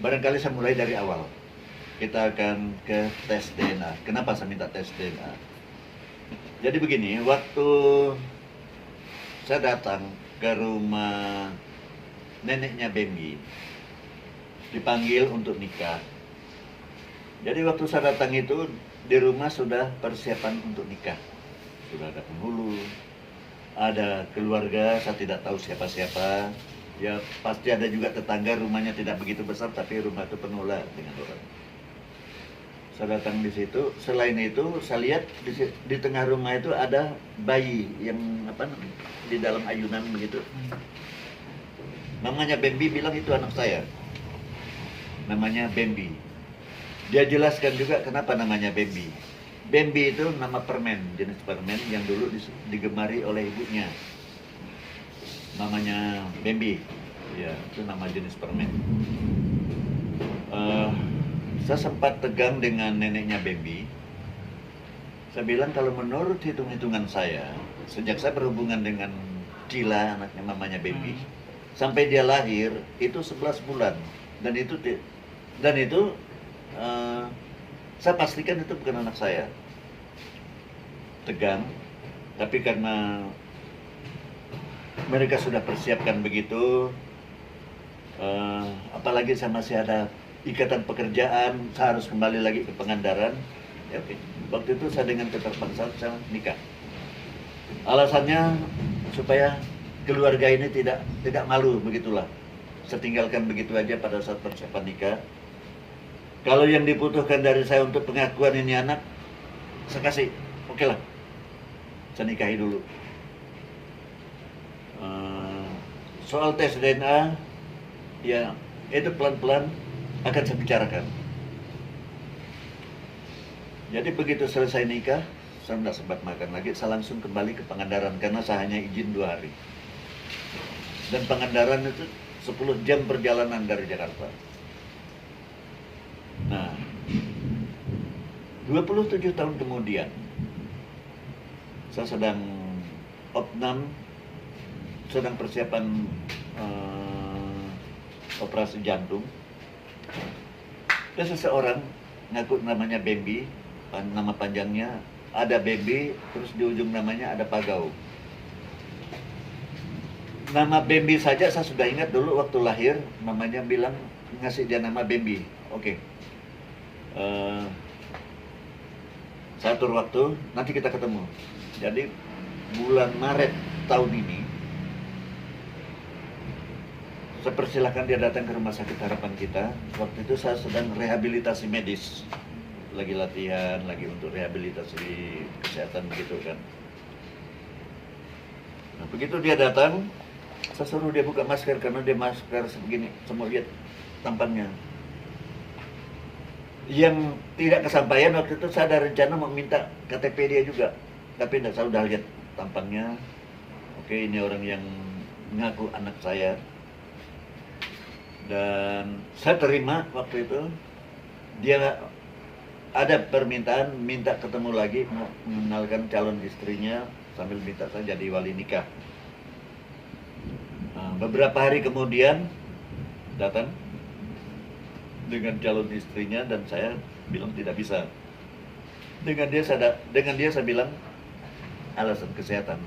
barangkali saya mulai dari awal. Kita akan ke tes DNA. Kenapa saya minta tes DNA? Jadi begini, waktu saya datang ke rumah neneknya Bambi, dipanggil untuk nikah. Jadi waktu saya datang itu di rumah sudah persiapan untuk nikah. Sudah ada penghulu, ada keluarga, saya tidak tahu siapa-siapa. Ya pasti ada juga tetangga, rumahnya tidak begitu besar tapi rumah itu penuh lah dengan orang. Saya datang di situ, selain itu saya lihat di tengah rumah itu ada bayi yang di dalam ayunan begitu. Namanya Bambi bilang itu anak saya. Namanya Bambi. Dia jelaskan juga kenapa namanya Bambi. Bambi itu nama permen, jenis permen yang dulu digemari oleh ibunya. Namanya Bambi. Ya, itu nama jenis permen. Saya sempat tegang dengan neneknya Bambi. Saya bilang kalau menurut hitung-hitungan saya, sejak saya berhubungan dengan Cila, anaknya mamanya Bambi, sampai dia lahir itu 11 bulan. Dan itu saya pastikan itu bukan anak saya. Tegang, tapi karena mereka sudah persiapkan begitu, apalagi saya masih ada ikatan pekerjaan, saya harus kembali lagi ke Pangandaran. Ya, oke. Waktu itu saya dengan keterpaksaan saya nikah. Alasannya supaya keluarga ini tidak malu, begitulah. Saya tinggalkan begitu aja pada saat persiapan nikah. Kalau yang dibutuhkan dari saya untuk pengakuan ini anak, saya kasih, oke lah. Saya nikahi dulu. Soal tes DNA, ya itu pelan-pelan akan saya bicarakan. Jadi begitu selesai nikah, saya tidak sempat makan lagi, saya langsung kembali ke Pangandaran karena saya hanya izin 2 hari. Dan Pangandaran itu 10 jam perjalanan dari Jakarta. Nah, 27 tahun kemudian, saya sedang opnam, sedang persiapan operasi jantung. Ada seseorang ngaku namanya Bambi, nama panjangnya ada Bambi, terus di ujung namanya ada Pagau. Nama Bambi saja saya sudah ingat dulu waktu lahir, mamanya bilang ngasih dia nama Bambi. Oke. Saya atur waktu, nanti kita ketemu. Jadi bulan Maret tahun ini, saya persilahkan dia datang ke Rumah Sakit Harapan kita. Waktu itu saya sedang rehabilitasi medis, lagi latihan, lagi untuk rehabilitasi kesehatan begitu kan. Nah, begitu dia datang, saya suruh dia buka masker karena dia masker sebegini, semua lihat tampannya. Yang tidak kesampaian waktu itu saya ada rencana mau minta KTP dia juga, tapi saya udah lihat tampannya. Oke, ini orang yang mengaku anak saya. Dan saya terima waktu itu. Dia ada permintaan minta ketemu lagi, mengenalkan calon istrinya sambil minta saya jadi wali nikah. Nah, beberapa hari kemudian datang dengan calon istrinya dan saya bilang tidak bisa. Dengan dia saya bilang alasan kesehatan.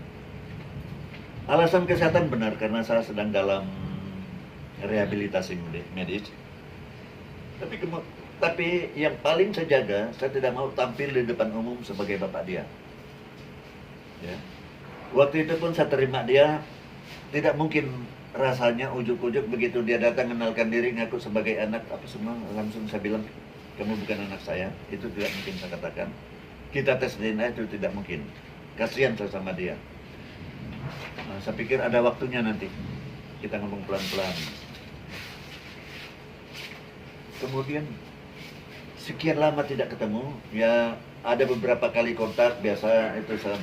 Alasan kesehatan benar karena saya sedang dalam rehabilitasi medis. Tapi yang paling saya jaga, saya tidak mau tampil di depan umum sebagai bapak dia. Ya. Waktu itu pun saya terima dia, tidak mungkin rasanya ujuk-ujuk begitu dia datang kenalkan diri ngaku sebagai anak apa semua, langsung saya bilang kamu bukan anak saya. Itu tidak mungkin saya katakan. Kita tes DNA itu tidak mungkin. Kasihan saya sama dia. Nah, saya pikir ada waktunya nanti. Kita ngomong pelan-pelan. Kemudian sekian lama tidak ketemu, ya ada beberapa kali kontak, biasa itu saya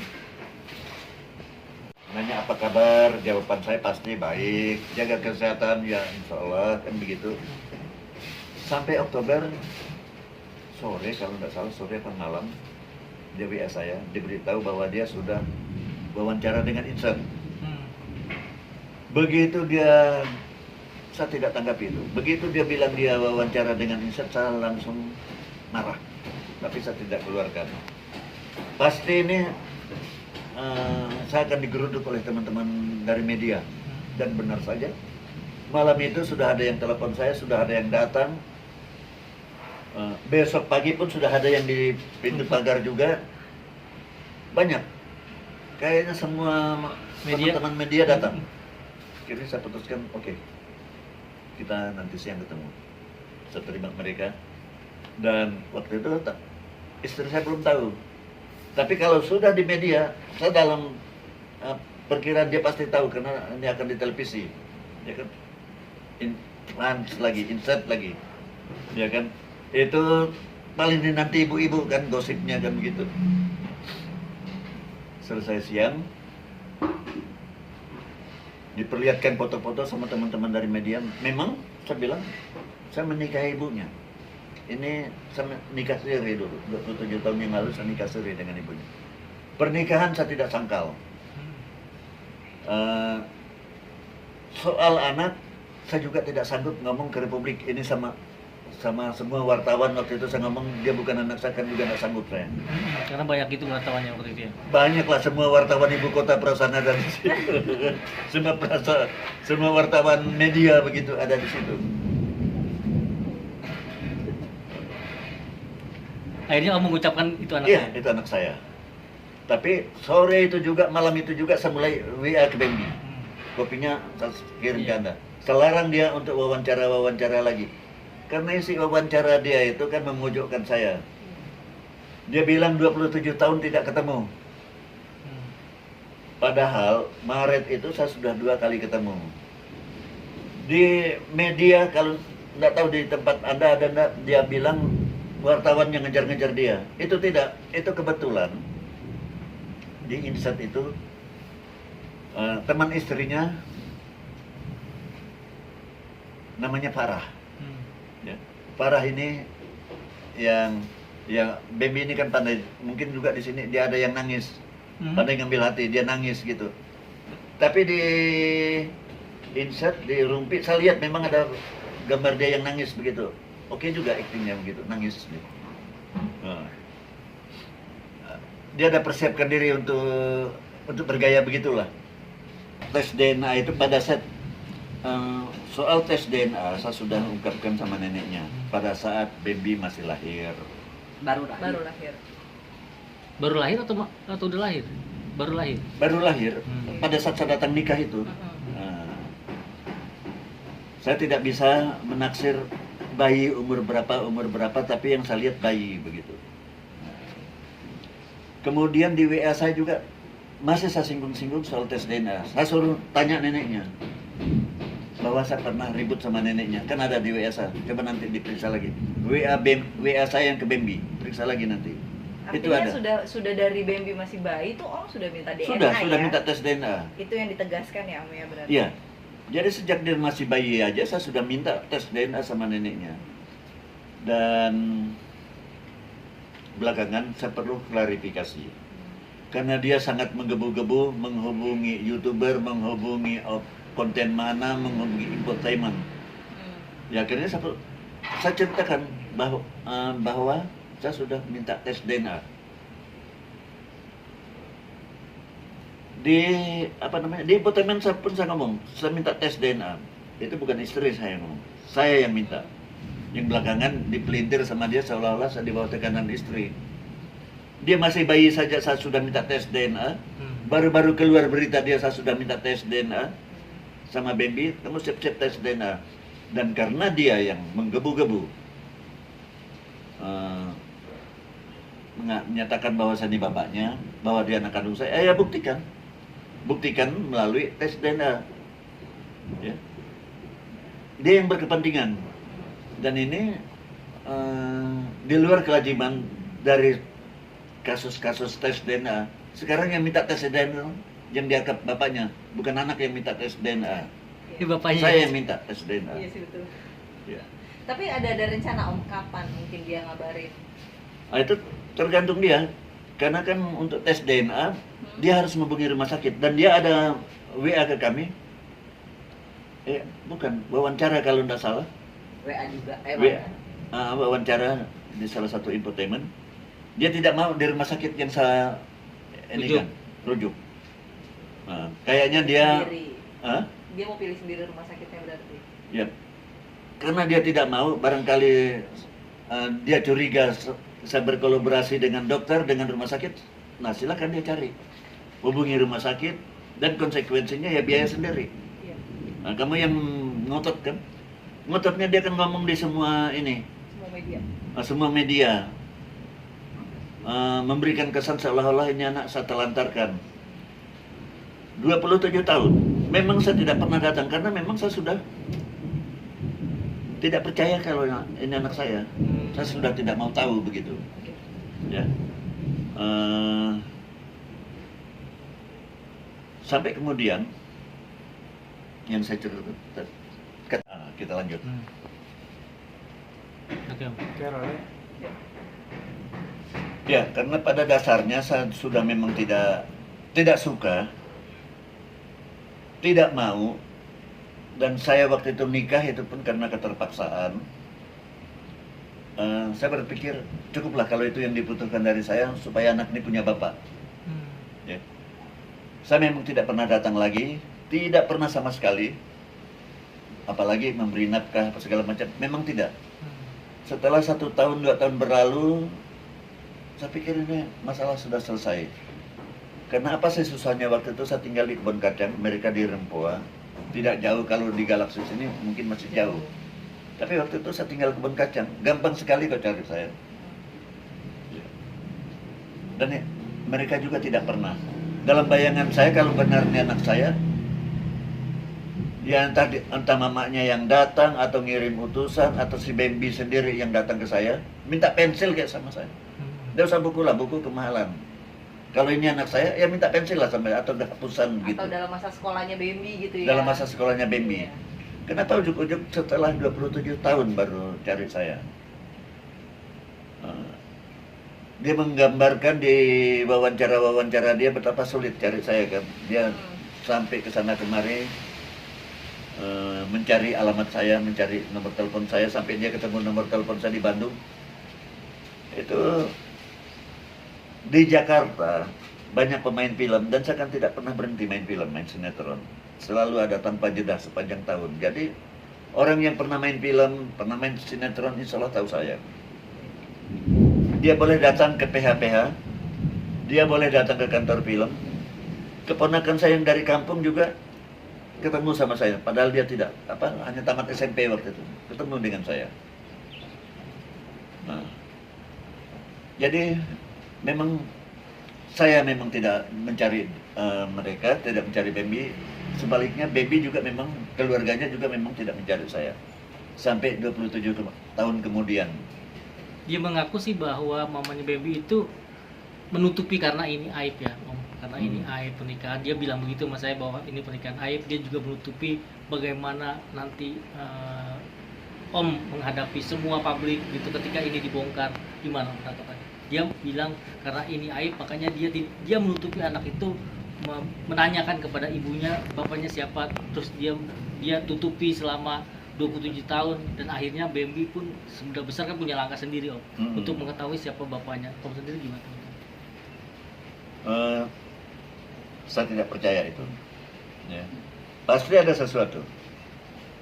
nanya apa kabar, jawaban saya pasti baik, jaga kesehatan, ya insya Allah, kan begitu. Sampai Oktober sore, kalau tidak salah sore atau malam, dia WA saya, diberitahu bahwa dia sudah wawancara dengan Insan. Begitu dia saya tidak tanggapi itu. Begitu dia bilang dia wawancara dengan Insert, saya langsung marah. Tapi saya tidak keluarkan. Pasti ini saya akan digeruduk oleh teman-teman dari media. Dan benar saja, malam itu sudah ada yang telepon saya, sudah ada yang datang. Besok pagi pun sudah ada yang di pintu pagar juga. Banyak. Kayaknya semua teman-teman media datang. Jadi saya putuskan, oke, kita nanti siang ketemu. Saya terima mereka. Dan waktu itu istri saya belum tahu. Tapi kalau sudah di media, saya dalam perkiraan dia pasti tahu karena ini akan di televisi. Ya kan? Insert lagi. Ya kan? Itu paling nanti ibu-ibu kan gosipnya kan begitu. Selesai siang, diperlihatkan foto-foto sama teman-teman dari media. Memang saya bilang saya menikahi ibunya. Ini saya nikah siri dulu, 27 tahun yang lalu saya nikah siri dengan ibunya. Pernikahan saya tidak sangkal. Soal anak saya juga tidak sanggup ngomong ke Republik ini sama semua wartawan. Waktu itu saya ngomong dia bukan anak saya, kan juga nggak sanggup saya. Karena banyak itu wartawannya waktu itu ya. Banyak lah, semua wartawan ibu kota perasaan ada di situ. semua wartawan media begitu ada di situ. Akhirnya kamu mengucapkan itu anak Iya, saya. itu anak saya. Tapi sore itu juga, malam itu juga saya mulai WA ke Bambi. Kopinya saya kirim ke Anda. Saya larang dia untuk wawancara lagi. Karena isi wawancara dia itu kan memojokkan saya. Dia bilang 27 tahun tidak ketemu. Padahal Maret itu saya sudah 2 kali ketemu. Di media, kalau nggak tahu di tempat Anda ada nggak, dia bilang wartawan yang ngejar-ngejar dia. Itu tidak, itu kebetulan. Di Insert itu, teman istrinya namanya Farah. Ya. Farah ini yang Baby ini kan pandai, mungkin juga di sini dia ada yang nangis, pandai ngambil hati, dia nangis gitu. Tapi di Insert, di Rumpi, saya lihat memang ada gambar dia yang nangis begitu. Oke juga aktingnya begitu, nangis gitu. Nah. Dia ada persiapkan diri untuk bergaya begitulah. Tes DNA itu pada saat soal tes DNA saya sudah ungkapkan sama neneknya pada saat Baby masih lahir. Baru lahir. Baru lahir atau udah lahir? Baru lahir. Baru lahir. Pada saat saya datang nikah itu, saya tidak bisa menaksir bayi umur berapa, tapi yang saya lihat bayi begitu. Kemudian di WA saya juga masih saya singgung-singgung soal tes DNA. Saya suruh tanya neneknya bahwa saya pernah ribut sama neneknya, kan ada di WA saya. Coba nanti diperiksa lagi. WA saya yang ke Bambi, periksa lagi nanti. Artinya itu ada. Sudah dari Bambi masih bayi itu orang sudah minta DNA Sudah ya? minta tes DNA. Itu yang ditegaskan ya Om ya berarti? Iya. Jadi sejak dia masih bayi aja saya sudah minta tes DNA sama neneknya. Dan belakangan saya perlu klarifikasi. Karena dia sangat menggebu-gebu menghubungi YouTuber, menghubungi konten mana, menghubungi infotainment. Ya akhirnya saya ceritakan bahwa saya sudah minta tes DNA. Di infotainment saya pun saya ngomong, saya minta tes DNA. Itu bukan istri saya yang ngomong, saya yang minta. Yang belakangan dipelintir sama dia seolah-olah saya di bawah tekanan istri. Dia masih bayi saja saya sudah minta tes DNA. Baru-baru keluar berita dia saya sudah minta tes DNA sama Bambi, kamu siap-siap tes DNA. Dan karena dia yang menggebu-gebu menyatakan bahwa saya ini bapaknya, bahwa dia anak kandung saya, ya buktikan melalui tes DNA. Ya. Dia yang berkepentingan. Dan ini di luar kewajiban dari kasus-kasus tes DNA. Sekarang yang minta tes DNA yang dianggap bapaknya, bukan anak yang minta tes DNA. Ya, bapaknya. Saya yang minta tes DNA. Iya sih betul. Ya. Tapi ada rencana Om kapan mungkin dia ngabarin? Nah, itu tergantung dia. Karena kan untuk tes DNA dia harus menghubungi rumah sakit dan dia ada WA ke kami. Bukan wawancara kalau tidak salah. WA juga. WA. Wawancara di salah satu infotainment. Dia tidak mau di rumah sakit yang saya ini Rujuk. kan rujuk. Kayaknya dia Sendiri. Dia mau pilih sendiri rumah sakitnya berarti. ya karena dia tidak mau, barangkali dia curiga saya berkolaborasi dengan dokter, dengan rumah sakit. Nah, silakan dia cari, hubungi rumah sakit, dan konsekuensinya ya biaya sendiri. Iya. Nah, kamu yang ngotot kan, ngototnya dia kan ngomong di semua ini, Semua media. semua media, memberikan kesan seolah-olah ini anak saya telantarkan. 27 tahun, memang saya tidak pernah datang karena memang saya sudah tidak percaya kalau ini anak saya. Saya sudah tidak mau tahu begitu. Ya. Sampai kemudian yang saya cerita, kita lanjut. Oke, Om. Ya, karena pada dasarnya saya sudah memang tidak suka, tidak mau, dan saya waktu itu nikah itu pun karena keterpaksaan. Saya berpikir cukuplah kalau itu yang dibutuhkan dari saya supaya anak ini punya bapak. Ya. Saya memang tidak pernah datang lagi, tidak pernah sama sekali, apalagi memberi nafkah apa segala macam, memang tidak. Setelah 1 tahun 2 tahun berlalu, saya pikir ini masalah sudah selesai. Karena apa sih susahnya waktu itu saya tinggal di Kebun Kacang, mereka di Rempoa, tidak jauh, kalau di Galaxis ini mungkin masih jauh. Tapi waktu itu saya tinggal Kebun Kacang, gampang sekali kau cari saya. Dan mereka juga tidak pernah. Dalam bayangan saya kalau benar ini anak saya, ya entah mamanya yang datang atau ngirim utusan atau si Bambi sendiri yang datang ke saya, minta pensil kayak sama saya. Dia usah buku lah, buku kemahalan. Kalau ini anak saya, ya minta pensil lah sampai atau hapusan gitu. Atau dalam masa sekolahnya Bambi gitu ya. Dalam masa sekolahnya Bambi. Iya. Kenapa ujuk-ujuk setelah 27 tahun baru cari saya? Dia menggambarkan di wawancara-wawancara dia betapa sulit cari saya kan. Dia sampai ke sana kemari mencari alamat saya, mencari nomor telepon saya, sampai dia ketemu nomor telepon saya di Bandung. Itu di Jakarta banyak pemain film dan saya kan tidak pernah berhenti main film, main sinetron. Selalu ada tanpa jeda sepanjang tahun. Jadi orang yang pernah main film, pernah main sinetron, insya Allah tahu saya. Dia boleh datang ke PH-PH, dia boleh datang ke kantor film. Keponakan saya yang dari kampung juga ketemu sama saya, padahal dia tidak hanya tamat SMP waktu itu, ketemu dengan saya. Nah, jadi memang saya memang tidak mencari mereka, tidak mencari Bambi. Sebaliknya Bambi juga memang keluarganya juga memang tidak mencari saya. Sampai 27 tahun kemudian. Dia mengaku sih bahwa mamanya Bambi itu menutupi karena ini aib ya, Om. Karena ini aib pernikahan. Dia bilang begitu sama saya bahwa ini pernikahan aib. Dia juga menutupi bagaimana nanti Om menghadapi semua publik gitu ketika ini dibongkar. Gimana kata-katanya? Dia bilang karena ini aib, makanya dia menutupi anak itu, menanyakan kepada ibunya bapaknya siapa, terus dia tutupi selama 27 tahun, dan akhirnya Bambi pun sudah besar kan punya langkah sendiri Om untuk mengetahui siapa bapaknya. Om sendiri gimana? Saya tidak percaya itu. Ya. Pasti ada sesuatu.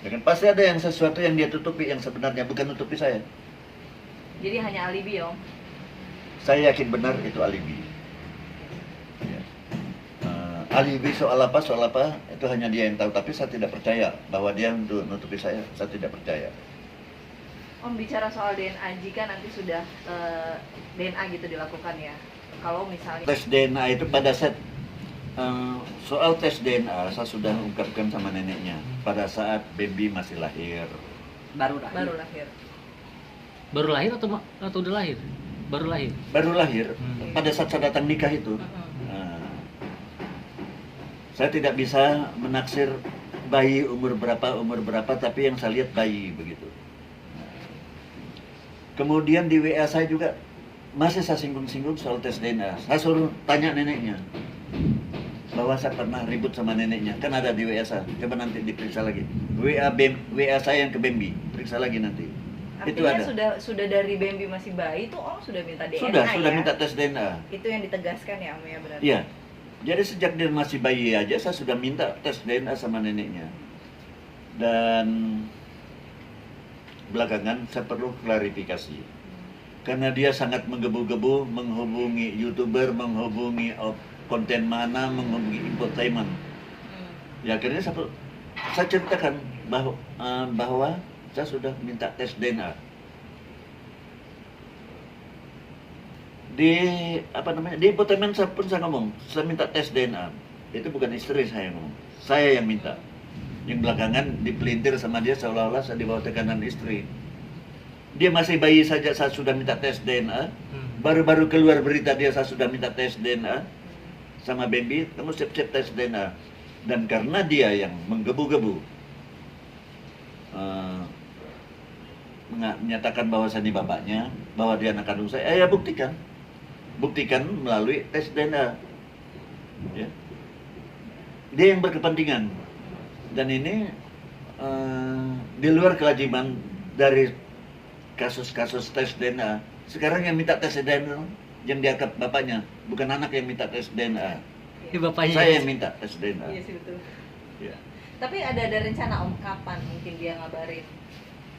Ya kan? Pasti ada sesuatu yang dia tutupi yang sebenarnya bukan tutupi saya. Jadi hanya alibi Om. Saya yakin benar itu alibi. Ya. Alibi soal apa itu hanya dia yang tahu. Tapi saya tidak percaya bahwa dia untuk menutupi saya. Saya tidak percaya. Om bicara soal DNA, jika nanti sudah DNA gitu dilakukan ya. Kalau misalnya Tes DNA itu pada saat soal tes DNA saya sudah ungkapkan sama neneknya pada saat Bambi masih lahir. baru lahir. Baru lahir atau udah lahir? Baru lahir. Baru lahir pada saat saya datang nikah itu. Saya tidak bisa menaksir bayi umur berapa, tapi yang saya lihat bayi begitu. Kemudian di WA saya juga masih saya singgung-singgung soal tes DNA. Saya suruh tanya neneknya. bahwa saya pernah ribut sama neneknya. Kan ada di WA saya. Coba nanti diperiksa lagi. WA saya yang ke Bambi. Periksa lagi nanti. Itu Artinya ada. sudah dari Bambi masih bayi tuh Om sudah minta DNA Sudah ya? minta tes DNA. Itu yang ditegaskan ya Om ya berarti? Iya. Jadi sejak dia masih bayi aja saya sudah minta tes DNA sama neneknya. Dan belakangan saya perlu klarifikasi. Karena dia sangat menggebu-gebu menghubungi YouTuber, menghubungi konten mana, menghubungi infotainment. Ya akhirnya saya ceritakan bahwa saya sudah minta tes DNA. Di di infotainment saya ngomong, saya minta tes DNA. Itu bukan istri saya yang ngomong, saya yang minta. Yang belakangan dipelintir sama dia seolah-olah saya di bawah tekanan istri. Dia masih bayi saja saya sudah minta tes DNA. Baru-baru keluar berita dia saya sudah minta tes DNA sama Bambi, kamu siap-siap tes DNA. Dan karena dia yang menggebu-gebu menyatakan bahwa saya ini bapaknya, bahwa dia anak kandung saya, ya buktikan melalui tes DNA. Ya. Dia yang berkepentingan. Dan ini di luar kewajiban dari kasus-kasus tes DNA. Sekarang yang minta tes DNA yang dianggap bapaknya, bukan anak yang minta tes DNA. Ini bapaknya. Saya yang minta tes DNA. Iya sih betul. Ya. Tapi ada rencana Om kapan mungkin dia ngabarin?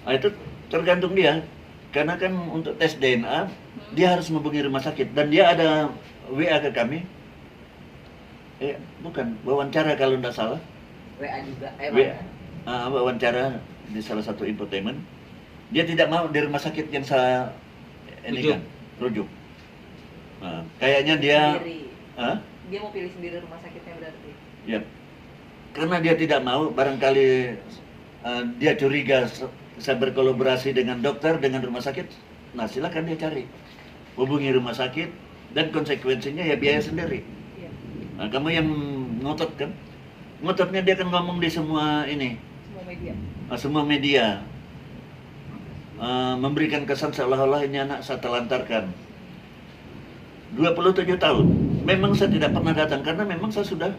Itu tergantung dia. Karena kan untuk tes DNA dia harus menghubungi rumah sakit dan dia ada WA ke kami. Bukan wawancara kalau tidak salah. WA juga. Wawancara di salah satu infotainment. Dia tidak mau di rumah sakit yang saya rujuk. Nah, kayaknya dia Dia mau pilih sendiri rumah sakitnya berarti. Ya. Karena dia tidak mau, barangkali dia curiga saya berkolaborasi dengan dokter, dengan rumah sakit. Nah, silakan dia cari. Hubungi rumah sakit dan konsekuensinya ya biaya sendiri. Iya. Nah, kamu yang ngotot kan? Ngototnya dia kan ngomong di semua ini. Semua media. Memberikan kesan seolah-olah ini anak saya telantarkan. 27 tahun. Memang saya tidak pernah datang karena memang saya sudah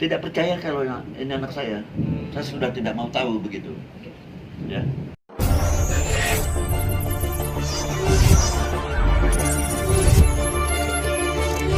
tidak percaya kalau ini anak saya. Saya sudah tidak mau tahu begitu. Ya.